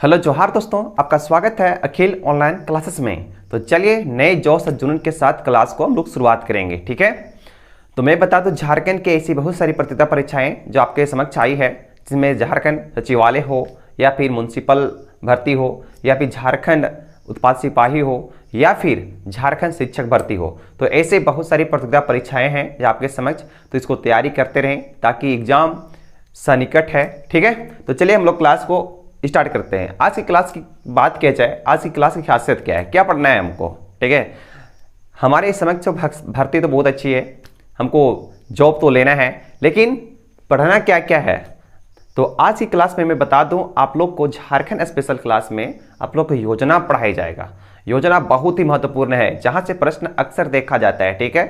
Hello जोहार दोस्तों, आपका स्वागत है अखिल ऑनलाइन क्लासेस में। तो चलिए नए जोश और जुनून के साथ क्लास को हम लोग शुरुआत करेंगे। ठीक है, तो मैं बता दूं झारखंड के ऐसी बहुत सारी प्रतियोगिता परीक्षाएं जो आपके समक्ष आई है, जिसमें झारखंड सचिवालय हो या फिर म्युनिसिपल भर्ती हो या फिर झारखंड उत्पाद सिपाही हो या फिर झारखंड शिक्षक भर्ती हो। तो ऐसे बहुत सारी प्रतियोगिता परीक्षाएं हैं जो आपके समक्ष, तो इसको तैयारी करते रहें ताकि एग्जाम सन्निकट है। ठीक है, तो चलिए हम लोग क्लास को स्टार्ट करते हैं। आज की क्लास की बात किया जाए, आज की क्लास की खासियत क्या है, क्या पढ़ना है हमको। ठीक है, हमारे इस समक्ष भर्ती तो बहुत अच्छी है, हमको जॉब तो लेना है, लेकिन पढ़ना क्या क्या है। तो आज की क्लास में मैं बता दूं आप लोग को, झारखंड स्पेशल क्लास में आप लोग को योजना पढ़ाई जाएगा। योजना बहुत ही महत्वपूर्ण है, जहां से प्रश्न अक्सर देखा जाता है। ठीक है,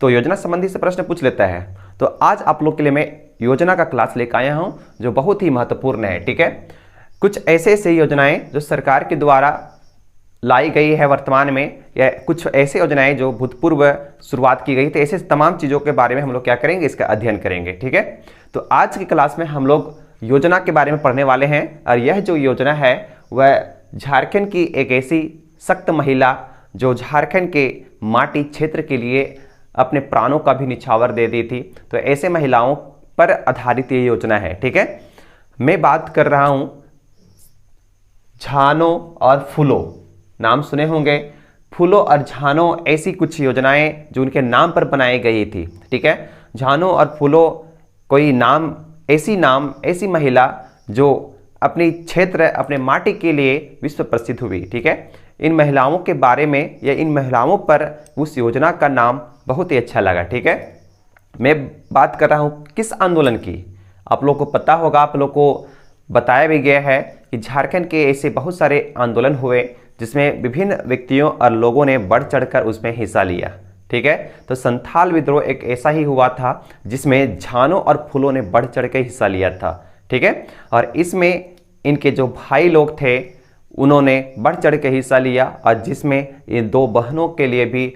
तो योजना संबंधी से प्रश्न पूछ लेता है। तो आज आप लोग के लिए मैं योजना का क्लास लेकर आया हूं जो बहुत ही महत्वपूर्ण है। ठीक है, कुछ ऐसे योजनाएं जो सरकार के द्वारा लाई गई है वर्तमान में, या कुछ ऐसे योजनाएं जो भूतपूर्व शुरुआत की गई थी, ऐसे तमाम चीज़ों के बारे में हम लोग क्या करेंगे, इसका अध्ययन करेंगे। ठीक है, तो आज की क्लास में हम लोग योजना के बारे में पढ़ने वाले हैं। और यह जो योजना है वह झारखंड की एक ऐसी सख्त महिला जो झारखंड के माटी क्षेत्र के लिए अपने प्राणों का भी निछावर दे दी थी, तो ऐसे महिलाओं पर आधारित ये योजना है। ठीक है, मैं बात कर रहा हूँ झानो और फूलो, नाम सुने होंगे। फूलो और झानो ऐसी कुछ योजनाएं जो उनके नाम पर बनाई गई थी। ठीक है, झानो और फूलो कोई नाम, ऐसी महिला जो अपनी क्षेत्र, अपने माटी के लिए विश्व प्रसिद्ध हुई। ठीक है, इन महिलाओं के बारे में या इन महिलाओं पर उस योजना का नाम बहुत ही अच्छा लगा। ठीक है, मैं बात कर रहा हूँ किस आंदोलन की, आप लोग को पता होगा, आप लोग को बताया भी गया है कि झारखंड के ऐसे बहुत सारे आंदोलन हुए जिसमें विभिन्न व्यक्तियों और लोगों ने बढ़ चढ़कर उसमें हिस्सा लिया। ठीक है, तो संथाल विद्रोह एक ऐसा ही हुआ था जिसमें झानो और फूलों ने बढ़ चढ़ के हिस्सा लिया था। ठीक है, और इसमें इनके जो भाई लोग थे उन्होंने बढ़ चढ़ के हिस्सा लिया, और जिसमें इन दो बहनों के लिए भी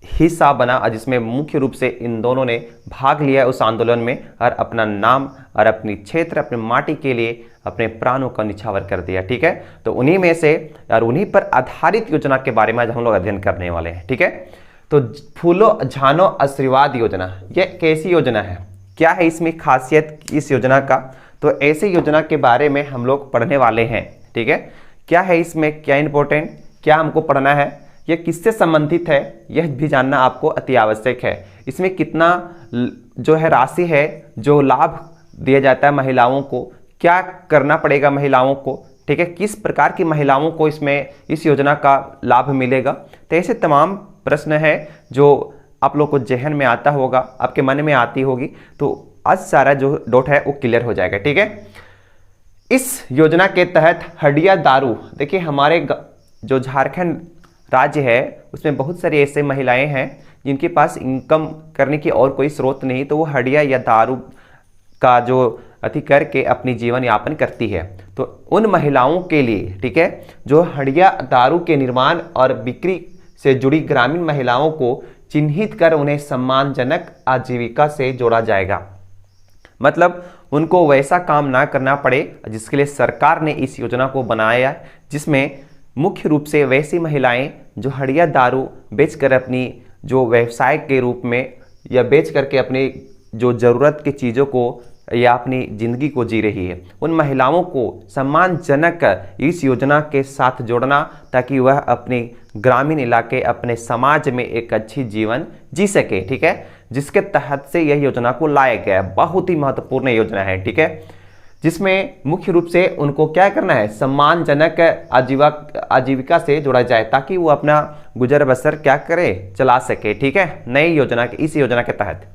हिस्सा बना, और जिसमें मुख्य रूप से इन दोनों ने भाग लिया उस आंदोलन में और अपना नाम और अपनी क्षेत्र, अपने माटी के लिए अपने प्राणों का निछावर कर दिया। ठीक है, तो उन्हीं में से और उन्हीं पर आधारित योजना के बारे में आज हम लोग अध्ययन करने वाले हैं। ठीक है, तो फूलो झानो आशीर्वाद योजना, यह कैसी योजना है, क्या है इसमें खासियत इस योजना का, तो ऐसी योजना के बारे में हम लोग पढ़ने वाले हैं। ठीक है, क्या है इसमें, क्या इंपॉर्टेंट, क्या हमको पढ़ना है, यह किससे संबंधित है, यह भी जानना आपको अति आवश्यक है। इसमें कितना जो है राशि है जो लाभ दिया जाता है महिलाओं को, क्या करना पड़ेगा महिलाओं को। ठीक है, किस प्रकार की महिलाओं को इसमें इस योजना का लाभ मिलेगा। तो ऐसे तमाम प्रश्न है जो आप लोग को जहन में आता होगा, आपके मन में आती होगी, तो आज सारा जो डॉट है वो क्लियर हो जाएगा। ठीक है, इस योजना के तहत हडिया दारू, देखिए हमारे जो झारखंड राज्य है उसमें बहुत सारी ऐसे महिलाएं हैं जिनके पास इनकम करने की और कोई स्रोत नहीं, तो वो हडिया या दारू का जो अति करके अपनी जीवन यापन करती है। तो उन महिलाओं के लिए, ठीक है, जो हडिया दारू के निर्माण और बिक्री से जुड़ी ग्रामीण महिलाओं को चिन्हित कर उन्हें सम्मानजनक आजीविका से जोड़ा जाएगा। मतलब उनको वैसा काम ना करना पड़े जिसके लिए सरकार ने इस योजना को बनाया, जिसमें मुख्य रूप से वैसी महिलाएं जो हडिया दारू बेचकर अपनी जो व्यवसाय के रूप में या बेच करके अपनी जो ज़रूरत की चीज़ों को या अपनी ज़िंदगी को जी रही है, उन महिलाओं को सम्मानजनक इस योजना के साथ जोड़ना, ताकि वह अपने ग्रामीण इलाके, अपने समाज में एक अच्छी जीवन जी सके। ठीक है, जिसके तहत से यह योजना को लाया गया है। बहुत ही महत्वपूर्ण योजना है। ठीक है, जिसमें मुख्य रूप से उनको क्या करना है, सम्मानजनक आजीविका से जोड़ा जाए, ताकि वो अपना गुजर बसर क्या करे, चला सके। ठीक है, नई योजना के, इस योजना के तहत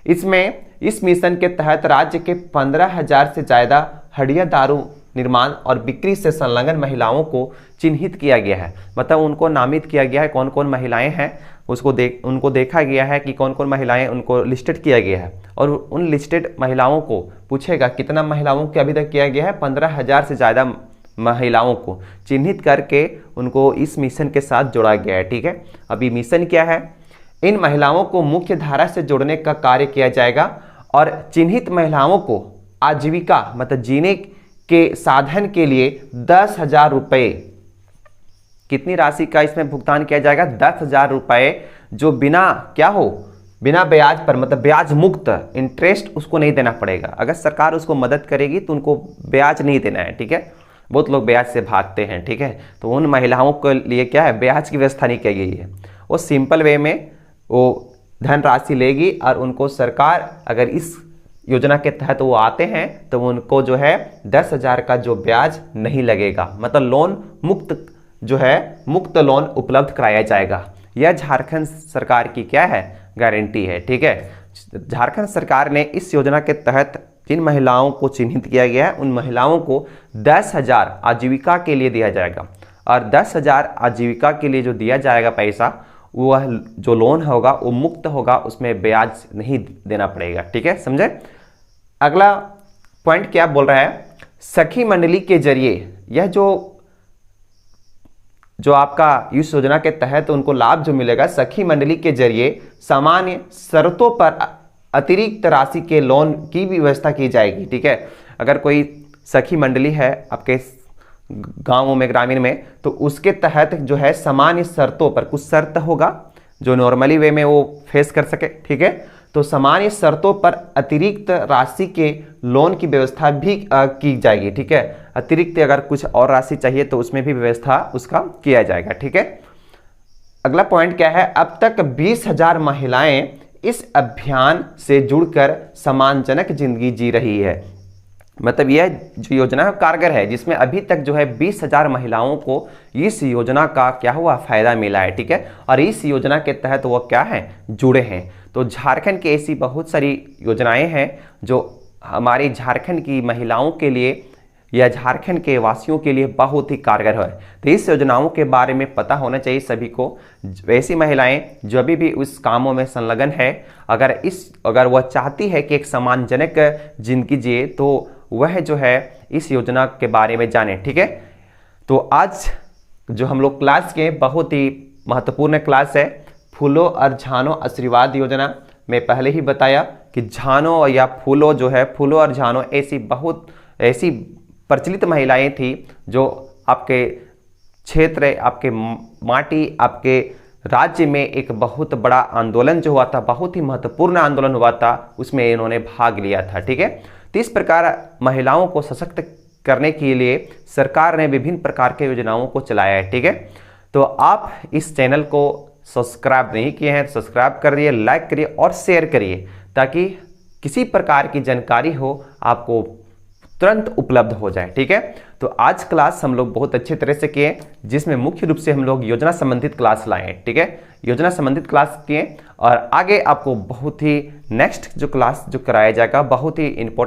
इसमें इस मिशन के तहत राज्य के 15,000 से ज़्यादा हडिया दारू निर्माण और बिक्री से संलग्न महिलाओं को चिन्हित किया गया है। मतलब उनको नामित किया गया है, कौन कौन महिलाएं हैं उनको देखा गया है कि कौन कौन महिलाएं, उनको लिस्टेड किया गया है। और उन लिस्टेड महिलाओं को पूछेगा कितना महिलाओं को अभी तक किया गया है, 15,000 से ज़्यादा महिलाओं को चिन्हित करके उनको इस मिशन के साथ जोड़ा गया है। ठीक है, अभी मिशन क्या है, इन महिलाओं को मुख्य धारा से जोड़ने का कार्य किया जाएगा और चिन्हित महिलाओं को आजीविका मतलब जीने के साधन के लिए 10,000 रुपये, कितनी राशि का इसमें भुगतान किया जाएगा? 10,000 रुपये, जो बिना क्या हो, बिना ब्याज पर, मतलब ब्याज मुक्त, इंटरेस्ट उसको नहीं देना पड़ेगा। अगर सरकार उसको मदद करेगी तो उनको ब्याज नहीं देना है, ठीक है। बहुत लोग ब्याज से भागते हैं, ठीक है। तो उन महिलाओं के लिए क्या है, ब्याज की व्यवस्था नहीं की गई है। वो सिंपल वे में वो धनराशि लेगी और उनको सरकार, अगर इस योजना के तहत वो आते हैं तो उनको जो है 10,000 का जो ब्याज नहीं लगेगा, मतलब लोन मुक्त, जो है मुक्त लोन उपलब्ध कराया जाएगा। यह झारखंड सरकार की क्या है, गारंटी है, ठीक है। झारखंड सरकार ने इस योजना के तहत जिन महिलाओं को चिन्हित किया गया है उन महिलाओं को 10,000 आजीविका के लिए दिया जाएगा, और 10,000 आजीविका के लिए जो दिया जाएगा पैसा, वह जो लोन होगा वो मुक्त होगा, उसमें ब्याज नहीं देना पड़ेगा, ठीक है, समझे। अगला पॉइंट क्या बोल रहा है, सखी मंडली के जरिए, यह जो आपका इस योजना के तहत उनको लाभ जो मिलेगा, सखी मंडली के जरिए सामान्य शर्तों पर अतिरिक्त राशि के लोन की भी व्यवस्था की जाएगी, ठीक है। अगर कोई सखी मंडली है आपके गांवों में, ग्रामीण में, तो उसके तहत जो है सामान्य शर्तों पर, कुछ शर्त होगा जो नॉर्मली वे में वो फेस कर सके, ठीक है। तो सामान्य शर्तों पर अतिरिक्त राशि के लोन की व्यवस्था भी की जाएगी, ठीक है। अतिरिक्त अगर कुछ और राशि चाहिए तो उसमें भी व्यवस्था उसका किया जाएगा, ठीक है। अगला पॉइंट क्या है, अब तक 20,000 महिलाएं इस अभियान से जुड़कर सम्मानजनक जिंदगी जी रही है। मतलब यह जो योजना कारगर है, जिसमें अभी तक जो है 20,000 महिलाओं को इस योजना का क्या हुआ, फायदा मिला है, ठीक है। और इस योजना के तहत वो क्या है, जुड़े हैं। तो झारखंड की ऐसी बहुत सारी योजनाएं हैं जो हमारी झारखंड की महिलाओं के लिए या झारखंड के वासियों के लिए बहुत ही कारगर है। तो इस योजनाओं के बारे में पता होना चाहिए सभी को। वैसी महिलाएं जो अभी भी उस कामों में संलग्न है, अगर वह चाहती है कि एक सम्मानजनक जिंदगी जिए, तो वह जो है इस योजना के बारे में जाने, ठीक है। तो आज जो हम लोग क्लास के बहुत ही महत्वपूर्ण क्लास है, फूलो और झानो आशीर्वाद योजना। मैं पहले ही बताया कि झानो या फूलो जो है, फूलो और झानो ऐसी प्रचलित महिलाएं थी जो आपके क्षेत्र, आपके माटी, आपके राज्य में एक बहुत बड़ा आंदोलन जो हुआ था, बहुत ही महत्वपूर्ण आंदोलन हुआ था, उसमें इन्होंने भाग लिया था, ठीक है। तो इस प्रकार महिलाओं को सशक्त करने के लिए सरकार ने विभिन्न प्रकार के योजनाओं को चलाया है, ठीक है। तो आप इस चैनल को सब्सक्राइब नहीं किए हैं, सब्सक्राइब करिए, लाइक करिए और शेयर करिए, ताकि किसी प्रकार की जानकारी हो आपको तुरंत उपलब्ध हो जाए, ठीक है। तो आज क्लास हम लोग बहुत अच्छे तरह से किए, जिसमें मुख्य रूप से हम लोग योजना संबंधित क्लास लाए हैं, ठीक है। योजना संबंधित क्लास किए और आगे आपको बहुत ही नेक्स्ट जो क्लास जो कराया जाएगा, बहुत ही इंपॉर्टेंट